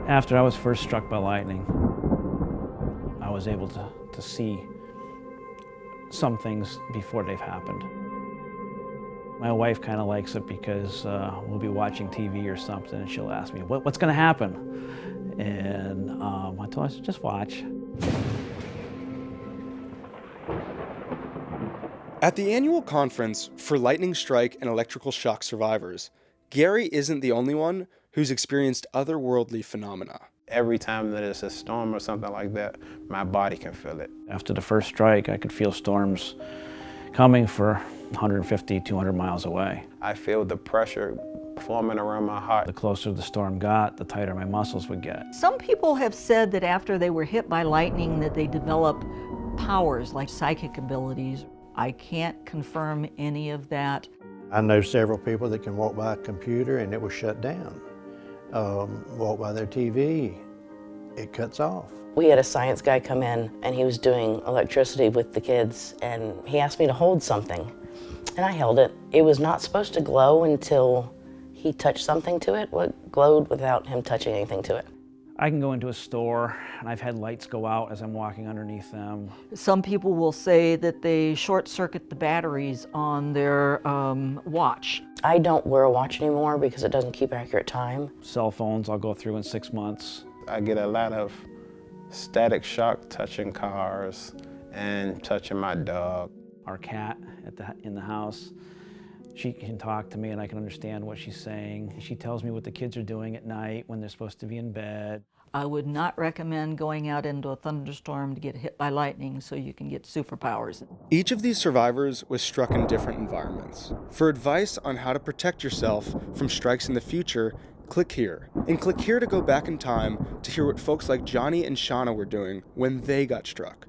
After I was first struck by lightning, I was able to see some things before they've happened. My wife kind of likes it because we'll be watching TV or something and she'll ask me, what's going to happen? And I told her, just watch. At the annual conference for lightning strike and electrical shock survivors, Gary isn't the only one who's experienced otherworldly phenomena. Every time that it's a storm or something like that, my body can feel it. After the first strike, I could feel storms coming for 150, 200 miles away. I feel the pressure forming around my heart. The closer the storm got, the tighter my muscles would get. Some people have said that after they were hit by lightning that they develop powers like psychic abilities. I can't confirm any of that. I know several people that can walk by a computer and it will shut down. Walk by their TV, it cuts off. We had a science guy come in and he was doing electricity with the kids and he asked me to hold something and I held it. It was not supposed to glow until he touched something to it. What glowed without him touching anything to it? I can go into a store and I've had lights go out as I'm walking underneath them. Some people will say that they short circuit the batteries on their watch. I don't wear a watch anymore because it doesn't keep accurate time. Cell phones I'll go through in 6 months. I get a lot of static shock touching cars and touching my dog. Our cat in the house, she can talk to me and I can understand what she's saying. She tells me what the kids are doing at night when they're supposed to be in bed. I would not recommend going out into a thunderstorm to get hit by lightning so you can get superpowers. Each of these survivors was struck in different environments. For advice on how to protect yourself from strikes in the future, click here. And click here to go back in time to hear what folks like Johnny and Shauna were doing when they got struck.